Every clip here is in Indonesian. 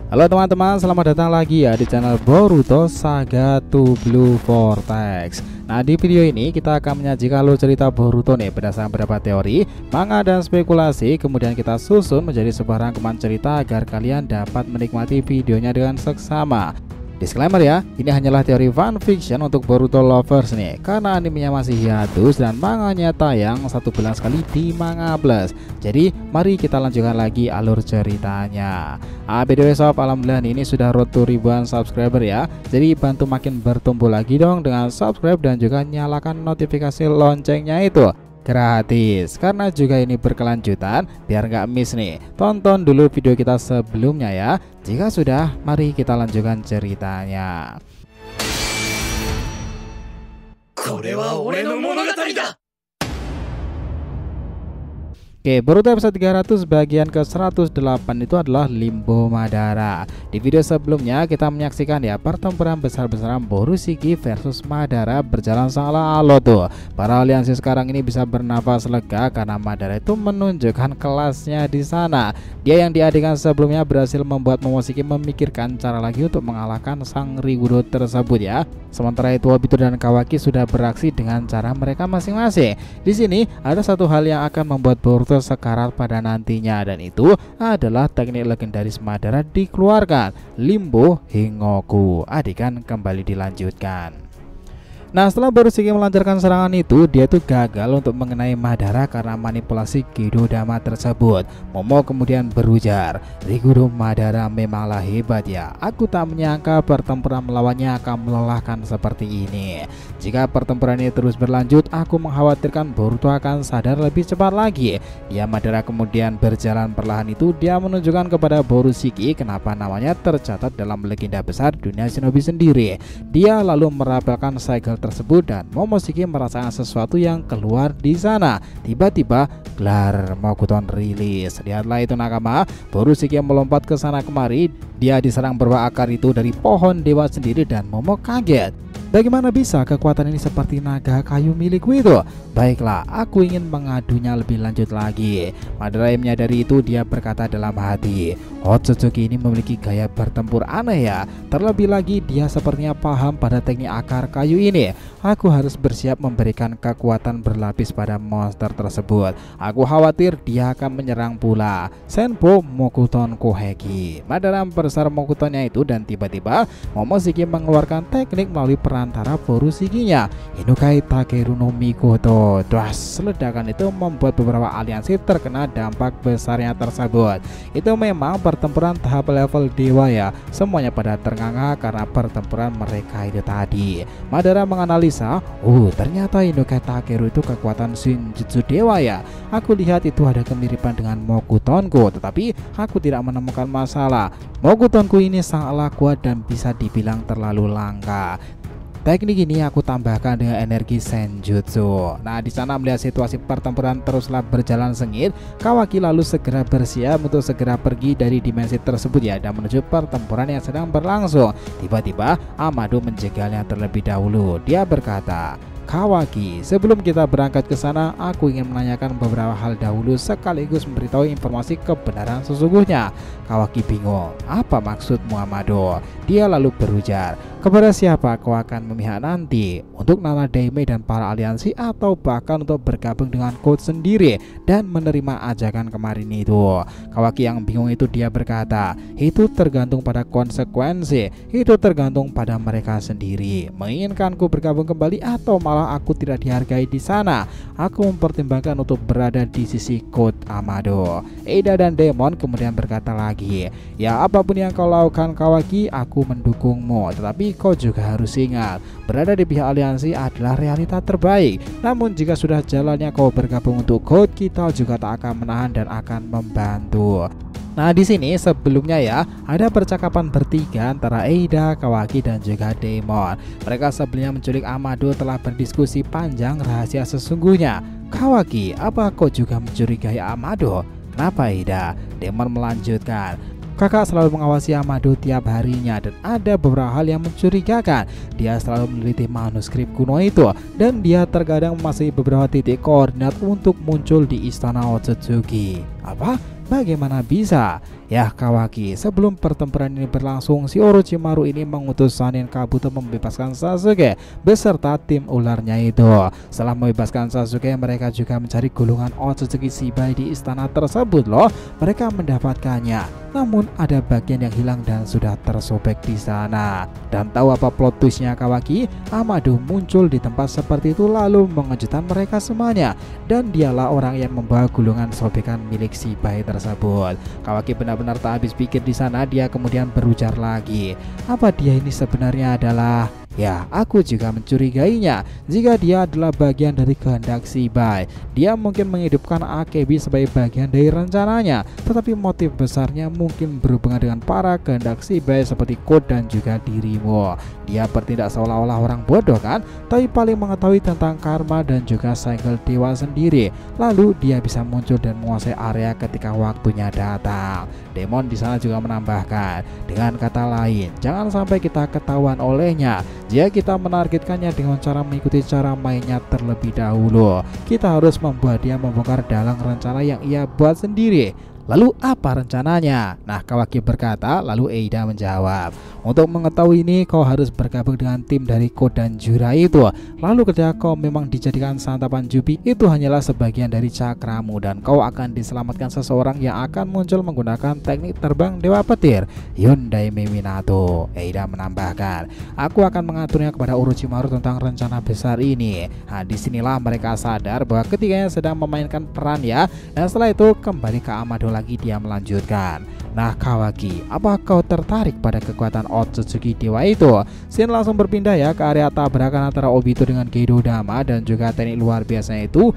Halo teman-teman, selamat datang lagi ya di channel Boruto Saga to Blue Vortex. Nah, di video ini kita akan menyajikan alur cerita Boruto nih berdasarkan beberapa teori, manga dan spekulasi. Kemudian kita susun menjadi sebuah rangkuman cerita agar kalian dapat menikmati videonya dengan seksama. Disclaimer ya, ini hanyalah teori fanfiction untuk Boruto lovers nih, karena animenya masih hiatus dan manganya tayang 1 bulan sekali di Manga Plus. Jadi mari kita lanjutkan lagi alur ceritanya. By the way sob, alhamdulillah ini sudah road to ribuan subscriber ya. Jadi bantu makin bertumbuh lagi dong dengan subscribe dan juga nyalakan notifikasi loncengnya itu. Gratis, karena juga ini berkelanjutan biar nggak miss nih. Tonton dulu video kita sebelumnya ya. Jika sudah, mari kita lanjutkan ceritanya. Oke, Boruto episode 300 bagian ke 108 itu adalah Limbo Madara. Di video sebelumnya kita menyaksikan ya pertempuran besar-besaran Borushiki versus Madara berjalan salah alot tuh. Para aliansi sekarang ini bisa bernafas lega karena Madara itu menunjukkan kelasnya di sana. Dia yang diadegan sebelumnya berhasil membuat Momoshiki memikirkan cara lagi untuk mengalahkan sang Riguro tersebut ya. Sementara itu Obito dan Kawaki sudah beraksi dengan cara mereka masing-masing. Di sini ada satu hal yang akan membuat Boruto sekarat pada nantinya, dan itu adalah teknik legendaris Madara dikeluarkan, Limbo Hingoku. Adegan kembali dilanjutkan. Nah, setelah Borushiki melancarkan serangan itu, dia tuh gagal untuk mengenai Madara karena manipulasi Gedo Dama tersebut. Momo kemudian berujar, "Riguro Madara memanglah hebat ya. Aku tak menyangka pertempuran melawannya akan melelahkan seperti ini. Jika pertempuran ini terus berlanjut, aku mengkhawatirkan Boruto akan sadar lebih cepat lagi." Dia Madara kemudian berjalan perlahan itu, dia menunjukkan kepada Borushiki kenapa namanya tercatat dalam legenda besar dunia shinobi sendiri. Dia lalu merapelkan segel tersebut dan Momoshiki merasakan sesuatu yang keluar di sana. Tiba-tiba gelar Mokuton rilis. Lihatlah itu nakama, Borushiki melompat ke sana kemari. Dia diserang berupa akar itu dari pohon dewa sendiri dan Momo kaget. Bagaimana bisa kekuatan ini seperti naga kayu milikku itu? Baiklah, aku ingin mengadunya lebih lanjut lagi. Madara yang menyadari itu, dia berkata dalam hati, Otsutsuki ini memiliki gaya bertempur aneh ya. Terlebih lagi dia sepertinya paham pada teknik akar kayu ini. Aku harus bersiap memberikan kekuatan berlapis pada monster tersebut. Aku khawatir dia akan menyerang pula. Senpo Mokuton Koheki. Madara membesar Mokutonnya itu dan tiba-tiba Momoshiki mengeluarkan teknik melalui perantara Borushikinya, Inukai Takeru no Mikoto. Das, ledakan itu membuat beberapa aliansi terkena dampak besarnya tersebut. Itu memang pertempuran tahap level dewa ya. Semuanya pada ternganga karena pertempuran mereka itu tadi. Madara menganalisa, ternyata Inukai Takeru itu kekuatan Shinjutsu dewa ya. Aku lihat itu ada kemiripan dengan Mokutonku, tetapi aku tidak menemukan masalah. Mokutonku ini sangatlah kuat dan bisa dibilang terlalu langka. Teknik ini aku tambahkan dengan energi Senjutsu. Nah, di sana melihat situasi pertempuran teruslah berjalan sengit, Kawaki lalu segera bersiap untuk segera pergi dari dimensi tersebut ya dan menuju pertempuran yang sedang berlangsung. Tiba-tiba Amado menjegalnya terlebih dahulu. Dia berkata, "Kawaki, sebelum kita berangkat ke sana, aku ingin menanyakan beberapa hal dahulu sekaligus memberitahu informasi kebenaran sesungguhnya." Kawaki bingung, "Apa maksudmu Amado?" Dia lalu berujar, "Kepada siapa kau akan memihak nanti? Untuk Nana Daime dan para aliansi atau bahkan untuk bergabung dengan Code sendiri dan menerima ajakan kemarin itu?" Kawaki yang bingung itu dia berkata, "Itu tergantung pada konsekuensi. Itu tergantung pada mereka sendiri. Menginginkanku bergabung kembali atau malah aku tidak dihargai di sana. Aku mempertimbangkan untuk berada di sisi Code Amado." Eida dan Demon kemudian berkata lagi, "Ya, apapun yang kau lakukan Kawaki, aku mendukungmu. Tetapi kau juga harus ingat, berada di pihak aliansi adalah realita terbaik. Namun jika sudah jalannya kau bergabung untuk Code, kita juga tak akan menahan dan akan membantu." Nah, di sini sebelumnya ya ada percakapan bertiga antara Eida, Kawaki dan juga Demon. Mereka sebelumnya menculik Amado telah berdiskusi panjang rahasia sesungguhnya. "Kawaki, apa kau juga mencurigai Amado?" "Kenapa Eida?" Demon melanjutkan, "Kakak selalu mengawasi Amado tiap harinya dan ada beberapa hal yang mencurigakan. Dia selalu meneliti manuskrip kuno itu dan dia terkadang memasuki beberapa titik koordinat untuk muncul di istana Otsutsuki." "Apa? Bagaimana bisa?" Ya Kawaki, sebelum pertempuran ini berlangsung, si Orochimaru ini mengutus Sannin Kabuto membebaskan Sasuke beserta tim ularnya itu. Setelah membebaskan Sasuke, mereka juga mencari gulungan Otsutsuki Shibai di istana tersebut loh. Mereka mendapatkannya, namun ada bagian yang hilang dan sudah tersobek di sana. Dan tahu apa plot twistnya Kawaki? Amado muncul di tempat seperti itu lalu mengejutkan mereka semuanya, dan dialah orang yang membawa gulungan sobekan milik Shibai tersebut. Kawaki benar-benar tak habis pikir di sana. Dia kemudian berujar lagi, apa dia ini sebenarnya adalah... Ya, aku juga mencurigainya jika dia adalah bagian dari kehendak Shibai. Dia mungkin menghidupkan Akebi sebagai bagian dari rencananya, tetapi motif besarnya mungkin berhubungan dengan para kehendak Shibai seperti Code dan juga dirimu. Dia bertindak seolah-olah orang bodoh kan, tapi paling mengetahui tentang karma dan juga cycle dewa sendiri. Lalu dia bisa muncul dan menguasai area ketika waktunya datang. Demon di sana juga menambahkan, dengan kata lain, jangan sampai kita ketahuan olehnya. Jika kita menargetkannya dengan cara mengikuti cara mainnya terlebih dahulu, kita harus membuat dia membongkar dalang rencana yang ia buat sendiri. Lalu apa rencananya? Nah, Kawaki berkata, lalu Eida menjawab, untuk mengetahui ini kau harus bergabung dengan tim dari Ko dan Jura itu. Lalu ketika kau memang dijadikan santapan Jubi, itu hanyalah sebagian dari cakramu dan kau akan diselamatkan seseorang yang akan muncul menggunakan teknik terbang Dewa Petir, Yondaime Minato. Eida menambahkan, aku akan mengaturnya kepada Orochimaru tentang rencana besar ini. Nah, disinilah mereka sadar bahwa ketiganya sedang memainkan peran ya. Dan setelah itu kembali ke Amado lagi. Dia melanjutkan, nah Kawaki, apa kau tertarik pada kekuatan Otsutsuki Dewa itu? Scene langsung berpindah ya ke area tabrakan antara Obito dengan Gedo Dama dan juga teknik luar biasanya itu.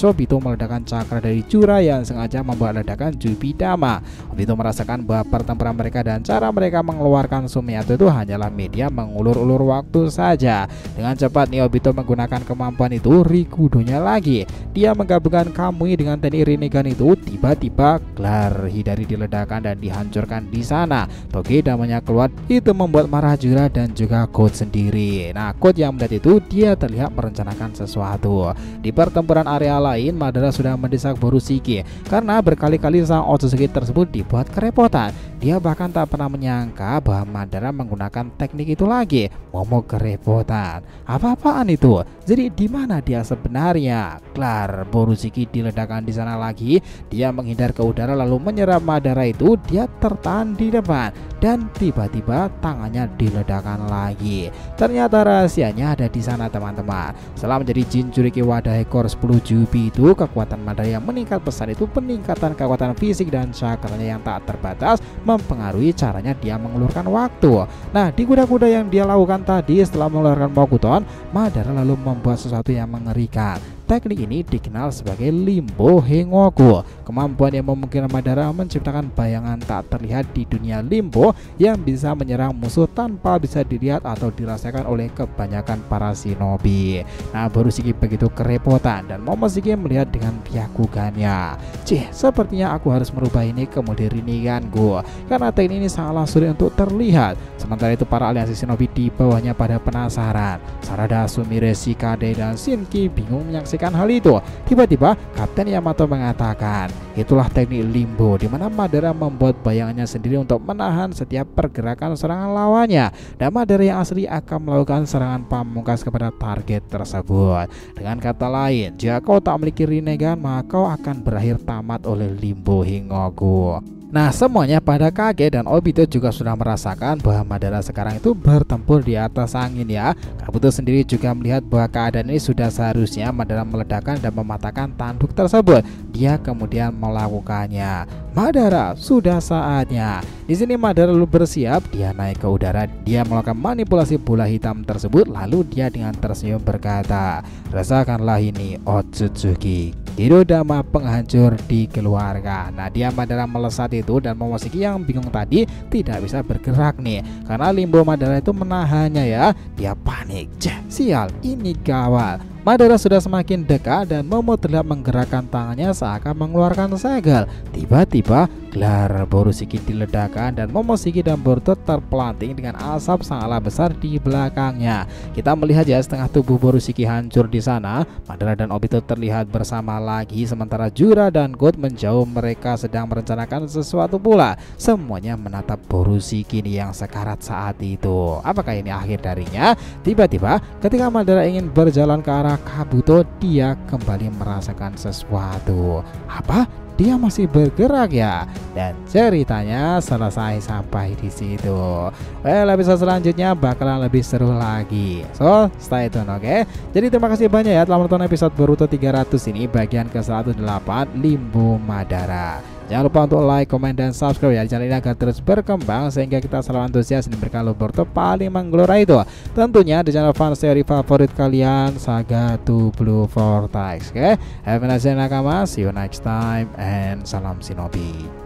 Obito meledakkan cakra dari Jura yang sengaja membuat ledakan Jubi Dama. Obito merasakan bahwa pertempuran mereka dan cara mereka mengeluarkan Sumiato itu hanyalah media mengulur-ulur waktu saja. Dengan cepat nih Obito menggunakan kemampuan itu Rikudonya lagi. Dia menggabungkan Kamui dengan teknik Rinnegan itu. Tiba-tiba gelar Hidari diledakkan dan dihancurkan di sana. Toge damanya keluar, itu membuat marah Jura dan juga Code sendiri. Nah, Code yang melihat itu, dia terlihat merencanakan sesuatu. Di pertempuran area lain, Madara sudah mendesak Borushiki karena berkali-kali sang Otsutsuki tersebut dibuat kerepotan. Dia bahkan tak pernah menyangka bahwa Madara menggunakan teknik itu lagi. Momok kerepotan. Apa-apaan itu? Jadi di mana dia sebenarnya? Gelar Borushiki diledakkan di sana lagi. Dia menghindar ke udara lalu menyerap Madara itu. Dia tertahan di depan dan tiba-tiba tangannya diledakkan lagi. Ternyata rahasianya ada di sana teman-teman. Setelah menjadi Jinchuriki wadah ekor 10 Jubi itu, kekuatan Madara yang meningkat pesat itu peningkatan kekuatan fisik dan cakranya yang tak terbatas mempengaruhi caranya dia mengeluarkan waktu. Nah, di kuda-kuda yang dia lakukan tadi setelah mengeluarkan Mokuton, Madara lalu membuat sesuatu yang mengerikan. Teknik ini dikenal sebagai Limbo Hengoku. Kemampuan yang memungkinkan Madara menciptakan bayangan tak terlihat di dunia Limbo yang bisa menyerang musuh tanpa bisa dilihat atau dirasakan oleh kebanyakan para shinobi. Nah, Borushiki begitu kerepotan dan Momoshiki melihat dengan keyakinannya. Sepertinya aku harus merubah ini ke mode Rinneganku karena teknik ini sangatlah sulit untuk terlihat. Sementara itu para aliansi shinobi di bawahnya pada penasaran. Sarada, Sumire, Shikade, dan Shinki bingung menyaksikan hal itu. Tiba-tiba Kapten Yamato mengatakan, itulah teknik Limbo di mana Madara membuat bayangannya sendiri untuk menahan setiap pergerakan serangan lawannya, dan Madara yang asli akan melakukan serangan pamungkas kepada target tersebut. Dengan kata lain, jika kau tak memiliki Rinnegan, maka kau akan berakhir tamat oleh Limbo Hengoku. Nah, semuanya pada kaget dan Obito juga sudah merasakan bahwa Madara sekarang itu bertempur di atas angin ya. Kabuto sendiri juga melihat bahwa keadaan ini sudah seharusnya Madara meledakkan dan mematahkan tanduk tersebut. Dia kemudian melakukannya. Madara, sudah saatnya. Di sini Madara lalu bersiap, dia naik ke udara, dia melakukan manipulasi bola hitam tersebut, lalu dia dengan tersenyum berkata, rasakanlah ini Otsutsuki. Gedo Dama penghancur dikeluarkan. Nah, dia Madara melesat itu dan Momoshiki yang bingung tadi tidak bisa bergerak nih karena Limbo Madara itu menahannya ya. Dia panik. Sial, ini gawat. Madara sudah semakin dekat dan Momo terlihat menggerakkan tangannya seakan mengeluarkan segel. Tiba-tiba gelar Borushiki diledakkan dan Momoshiki dan Boruto terpelanting dengan asap sangatlah besar di belakangnya. Kita melihat ya setengah tubuh Borushiki hancur di sana. Madara dan Obito terlihat bersama lagi sementara Jura dan God menjauh, mereka sedang merencanakan sesuatu pula. Semuanya menatap Borushiki yang sekarat saat itu. Apakah ini akhir darinya? Tiba-tiba ketika Madara ingin berjalan ke arah Kabuto, dia kembali merasakan sesuatu. Apa? Dia masih bergerak ya? Dan ceritanya selesai sampai di situ. Well, episode selanjutnya bakalan lebih seru lagi. So, stay tune, oke? Jadi terima kasih banyak ya telah menonton episode Boruto 300 ini bagian ke 108 Limbo Madara. Jangan lupa untuk like, komen, dan subscribe ya channel ini agar terus berkembang sehingga kita selalu antusias memberikan Boruto paling menggelora itu. Tentunya di channel fans teori favorit kalian, Saga to Blue Vortex. Oke, have a nice day nakama, see you next time, and salam shinobi.